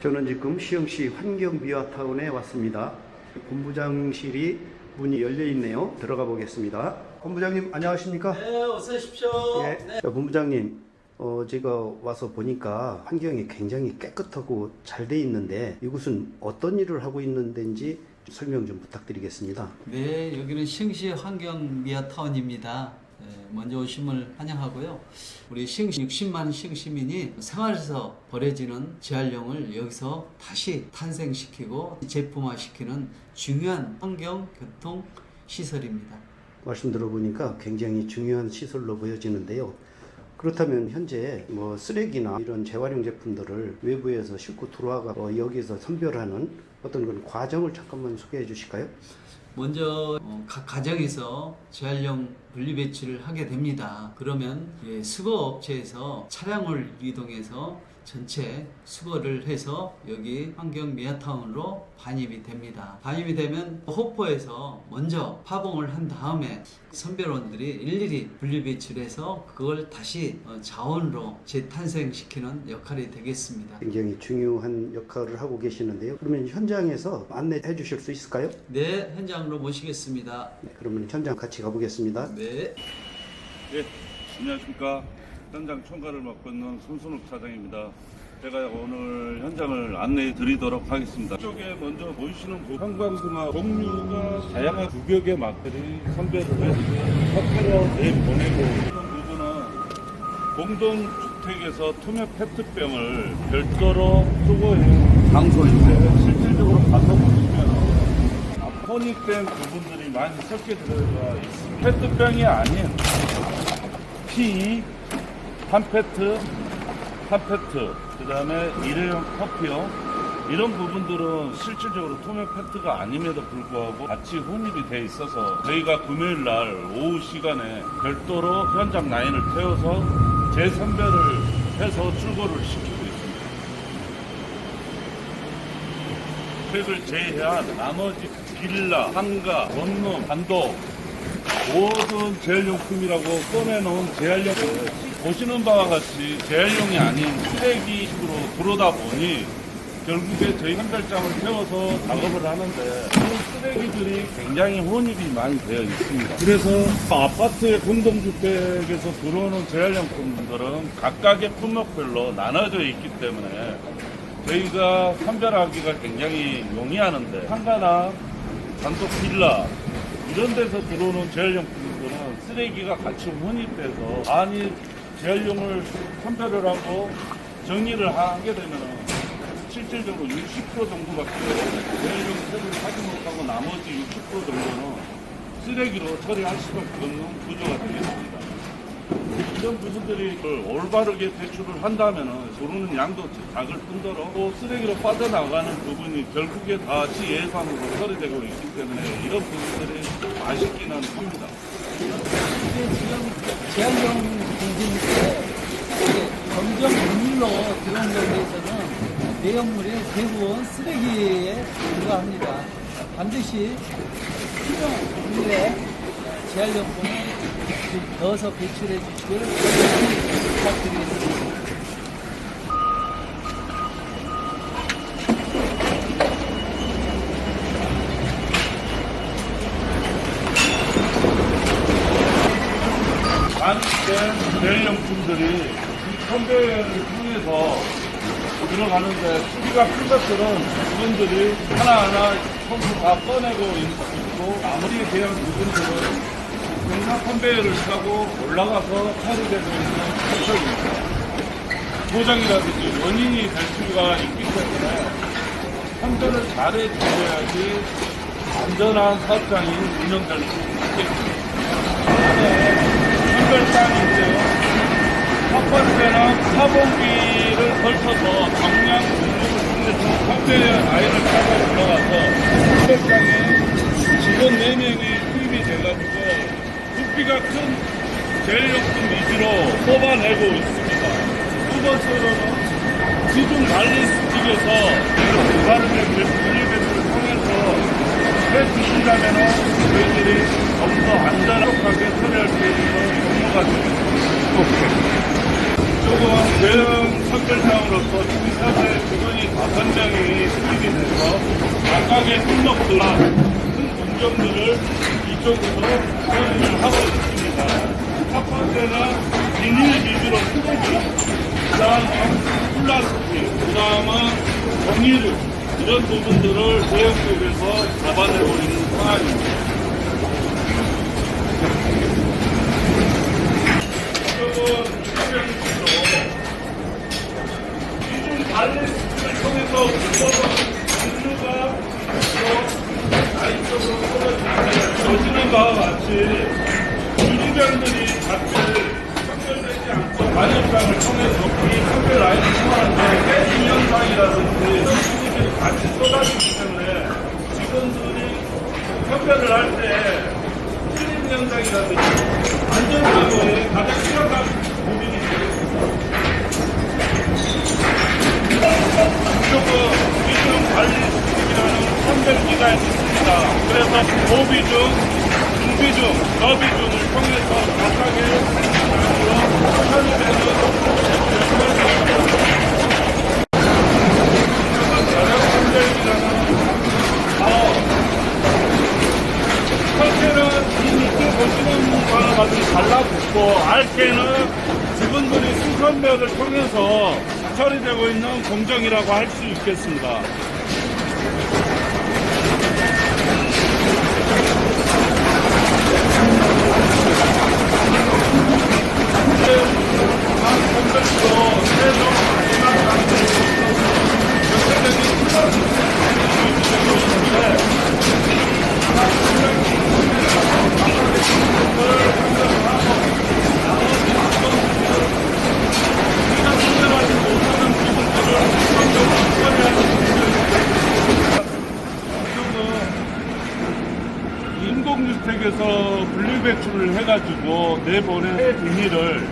저는 지금 시흥시 환경미화타운에 왔습니다. 본부장실이 문이 열려 있네요. 들어가 보겠습니다. 본부장님 안녕하십니까? 네, 어서 오십시오. 예. 네. 본부장님, 제가 와서 보니까 환경이 굉장히 깨끗하고 잘 돼 있는데 이곳은 어떤 일을 하고 있는 데인지 설명 좀 부탁드리겠습니다. 네, 여기는 시흥시 환경미화타운입니다. 네, 먼저 오심을 환영하고요. 우리 시흥시 60만 시흥시민이 생활에서 버려지는 재활용을 여기서 다시 탄생시키고 제품화시키는 중요한 환경, 교통 시설입니다. 말씀 들어보니까 굉장히 중요한 시설로 보여지는데요. 그렇다면 현재 쓰레기나 이런 재활용 제품들을 외부에서 싣고 들어와가 여기서 선별하는 어떤 그런 과정을 잠깐만 소개해 주실까요? 먼저 각 가정에서 재활용 분리배출을 하게 됩니다. 그러면 수거업체에서 차량을 이동해서 전체 수거를 해서 여기 환경미화타운으로 반입이 됩니다. 반입이 되면 호포에서 먼저 파봉을 한 다음에 선별원들이 일일이 분리배출해서 그걸 다시 자원으로 재탄생시키는 역할이 되겠습니다. 굉장히 중요한 역할을 하고 계시는데요. 그러면 현장에서 안내해 주실 수 있을까요? 네, 현장으로 모시겠습니다. 네, 그러면 현장 같이 가보겠습니다. 네. 예, 안녕하십니까. 현장 총괄을 맡고 있는 손순욱 차장입니다. 제가 오늘 현장을 안내해 드리도록 하겠습니다. 이쪽에 먼저 보이시는 형광등화 종류가 다양한 규격의 막들이 선별을 해서 화폐로 내보내고 이런 부분은 공동주택에서 투명 페트병을 별도로 수거해 장소인데 실질적으로 가서 보시면 혼익된 부분들이 많이 섞여 들어가 있습니다. 페트병이 아닌 티, 한 페트, 그 다음에 일회용 커피요. 이런 부분들은 실질적으로 투명 페트가 아님에도 불구하고 같이 혼입이 돼 있어서 저희가 금요일 날 오후 시간에 별도로 현장 라인을 태워서 재선별을 해서 출고를 시키고 있습니다. 팩을 제외한 나머지 빌라, 한가, 원룸, 단독 모든 재활용품이라고 꺼내놓은 재활용품 보시는 바와 같이 재활용이 아닌 쓰레기식으로 들어오다 보니 결국에 저희 선별장을 태워서 작업을 하는데 이 쓰레기들이 굉장히 혼입이 많이 되어 있습니다. 그래서 아파트의 공동주택에서 들어오는 재활용품들은 각각의 품목별로 나눠져 있기 때문에 저희가 선별하기가 굉장히 용이하는데 상가나 단독 빌라 이런 데서 들어오는 재활용품들은 쓰레기가 같이 혼입돼서 재활용을 선별을 하고 정리를 하게 되면 실질적으로 60% 정도밖에 재활용 처리를 하지 못하고 나머지 60% 정도는 쓰레기로 처리할 수밖에 없는 구조가 되겠습니다. 이런 부분들이 올바르게 배출을 한다면 들어오는 양도 작을 뿐더러 또 쓰레기로 빠져나가는 부분이 결국에 다시 예산으로 처리되고 있기 때문에 이런 부분들이 아쉽기는 합니다. 이게 지금 재활용 공진인데 검정 물로 들어온 것에 대해서는 내용물이 대부분 쓰레기에 들어갑니다. 반드시 필요 분리에 재활용품을 넣어서 배출해 주시기를 부탁드리겠습니다. 반입된 재활용품들이 선별을 통해서 들어가는데 수리가 큰 것들은 부분들이 하나하나 전부 다 꺼내고 있고 나머지에 대한 부분들은 정상 컨베이어를 타고 올라가서 처리되고 있는 현상입니다. 고장이라든지 원인이 될 수가 있기 때문에 선별을 잘 해주셔야지 안전한 사업장이 운영될 수 있겠습니다. 선별장인데요. 첫 번째는 사봉기를 걸쳐서 정량 공급을 통해서 컨베이어 라인을 타고 올라가서 선별장에 직원 4명이 투입이 돼가지고 부피가 큰 재활용품 위주로 뽑아내고 있습니다. 두 번째로는 지중 관리 수직에서 고가름의 분리배출을 통해서 해주신다면 저희들이 좀 더 안전하게 처리할 수 있는 경우가 되겠습니다. 조금 대형 선별장으로서 중사대 직원이 5명이 투입이 돼서 각각의 품목들과 큰 공정들을 이쪽으로 처리를 하고 있습니다. 첫 번째는 비닐 위주로 쓰레기, 그 다음은 플라스틱, 그 다음은 종이류, 이런 부분들을 대형 쪽에서 잡아내고 있는 상황입니다. 이쪽은 이중 관리 시스템을 통해서 묶어서 분류가 아이쪽으로 떨어지는데 보시는 바와 같이 유리병들이 자칫 선별되지 않고 관리병을 통해서 이 선별 라인을 통하는데 깨짐 현상이라든지 이런 부분들이 같이 쏟아지기 때문에 직원들이 선별을 할 때 깨짐 현상이라든지 안전사고에 가장 심각한 고민이 되겠습니다. 이쪽은 비중 관리 시스템이라는 선별기가 있습니다. 그래서 고비중, 중비중, 저비중을 통해서 각각의 단위로 처리되는 보시는 바와 같이 달라붙고 알게는 직원들이 수선별을 통해서 처리되고 있는 공정이라고 할 수 있겠습니다. 인공주택에서 분리배출을 해가지고 내보낸 새 비닐을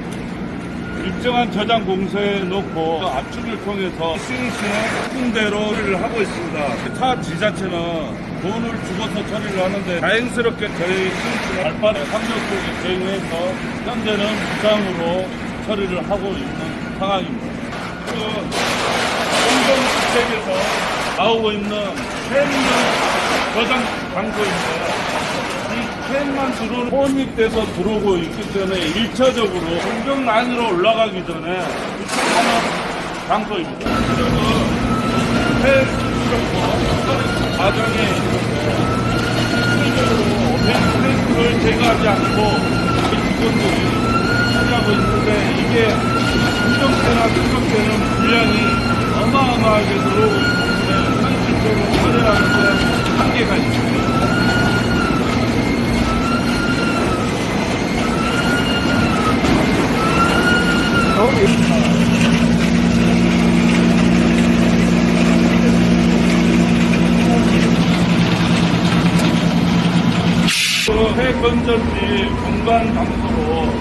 일정한 저장 공소에 놓고 압축을 통해서 싱싱한 군대로 처리를 하고 있습니다. 타 지자체는 돈을 주고서 처리를 하는데 다행스럽게 저희 싱싱한 발빠른 상력국에 대응해서 현재는 무상으로 처리를 하고 있는 상황입니다. 공동주택에서 나오고 있는 폐물 저장 장소인데 이 캔만 들어오는 혼입돼서 들어오고 있기 때문에 1차적으로 공정 라인으로 올라가기 전에 하는 장소입니다. 이쪽은 폐 수정과 과정에 실질적으로 폐수를 제거하지 않고 직원들이 처리하고 있는데 이게 공정태나 수정태는 분량이 어마어마하게 들어오고 있는데 현실적으로 처리하는 데 한계가 있습니다. 폐 건전지 공간 장소로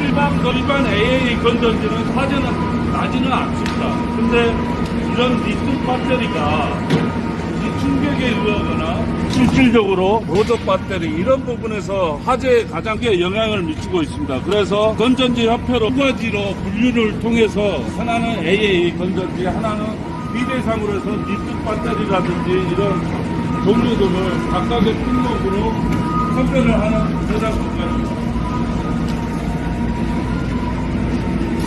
일반 AA 건전지는 화재는 나지는 않습니다. 근데 이런 리튬 배터리가 이 충격에 의하거나 실질적으로 로적 배터리 이런 부분에서 화재에 가장 큰 영향을 미치고 있습니다. 그래서 건전지 협회로 두 가지로 분류를 통해서 하나는 AA 건전지, 하나는 비대상으로 해서 리튬 배터리라든지 이런 종류들을 각각의 품목으로 선별을 하는 제작업체입니다.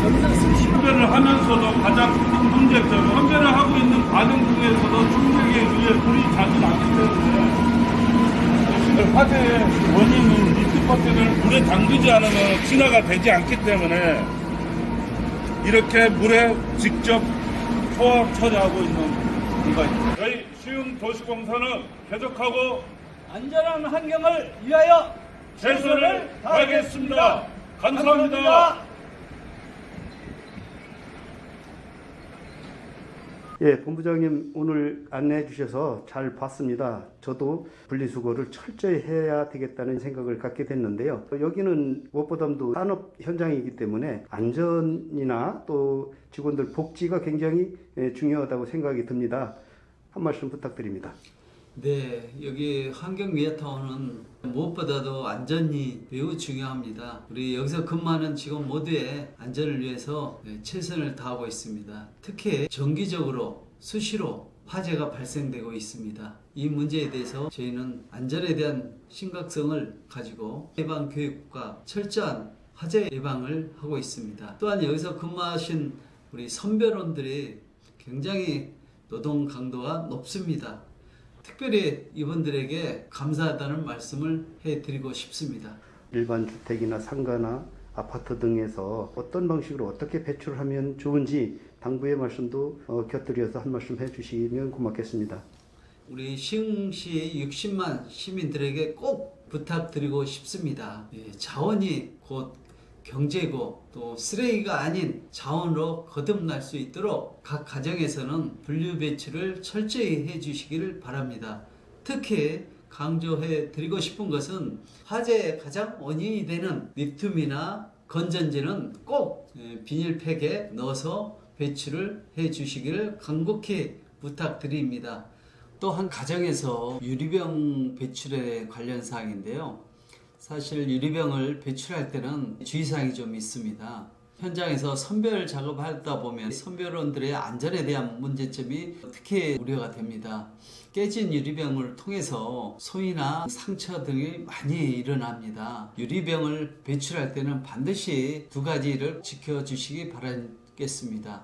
선별을 하면서도 가장 큰 문제점은 선별을 하고 있는 과정 중에서도 충격에 의해 불이 자주 나기 때문에 화재의 원인은 리튬 배터리를 물에 담그지 않으면 진화가 되지 않기 때문에 이렇게 물에 직접 포화 처리하고 있는 공간입니다. 저희 시흥 도시공사는 계속하고 안전한 환경을 위하여 최선을 다하겠습니다. 감사합니다. 예, 본부장님 오늘 안내해 주셔서 잘 봤습니다. 저도 분리수거를 철저히 해야 되겠다는 생각을 갖게 됐는데요. 여기는 무엇보다도 산업 현장이기 때문에 안전이나 또 직원들 복지가 굉장히 중요하다고 생각이 듭니다. 한 말씀 부탁드립니다. 네, 여기 환경미화타운은 무엇보다도 안전이 매우 중요합니다. 우리 여기서 근무하는 직원 모두의 안전을 위해서 최선을 다하고 있습니다. 특히 정기적으로 수시로 화재가 발생되고 있습니다. 이 문제에 대해서 저희는 안전에 대한 심각성을 가지고 예방 교육과 철저한 화재 예방을 하고 있습니다. 또한 여기서 근무하신 우리 선별원들이 굉장히 노동 강도가 높습니다. 특별히 이분들에게 감사하다는 말씀을 해드리고 싶습니다. 일반 주택이나 상가나 아파트 등에서 어떤 방식으로 어떻게 배출을 하면 좋은지 당부의 말씀도 곁들여서 한 말씀 해주시면 고맙겠습니다. 우리 시흥시 60만 시민들에게 꼭 부탁드리고 싶습니다. 자원이 곧 경제고 또 쓰레기가 아닌 자원으로 거듭날 수 있도록 각 가정에서는 분류 배출을 철저히 해주시기를 바랍니다. 특히 강조해 드리고 싶은 것은 화재의 가장 원인이 되는 리튬이나 건전지는 꼭 비닐팩에 넣어서 배출을 해 주시기를 간곡히 부탁드립니다. 또 한 가정에서 유리병 배출에 관련 사항인데요. 사실 유리병을 배출할 때는 주의사항이 좀 있습니다. 현장에서 선별 작업하다 보면 선별원들의 안전에 대한 문제점이 특히 우려가 됩니다. 깨진 유리병을 통해서 손이나 상처 등이 많이 일어납니다. 유리병을 배출할 때는 반드시 두 가지를 지켜주시기 바라겠습니다.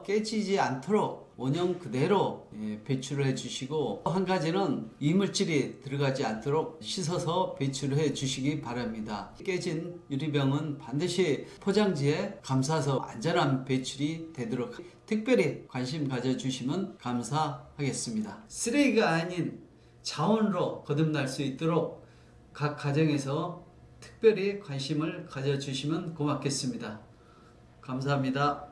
깨지지 않도록 원형 그대로 배출을 해주시고, 한 가지는 이물질이 들어가지 않도록 씻어서 배출을 해주시기 바랍니다. 깨진 유리병은 반드시 포장지에 감싸서 안전한 배출이 되도록 특별히 관심 가져주시면 감사하겠습니다. 쓰레기가 아닌 자원으로 거듭날 수 있도록 각 가정에서 특별히 관심을 가져주시면 고맙겠습니다. 감사합니다.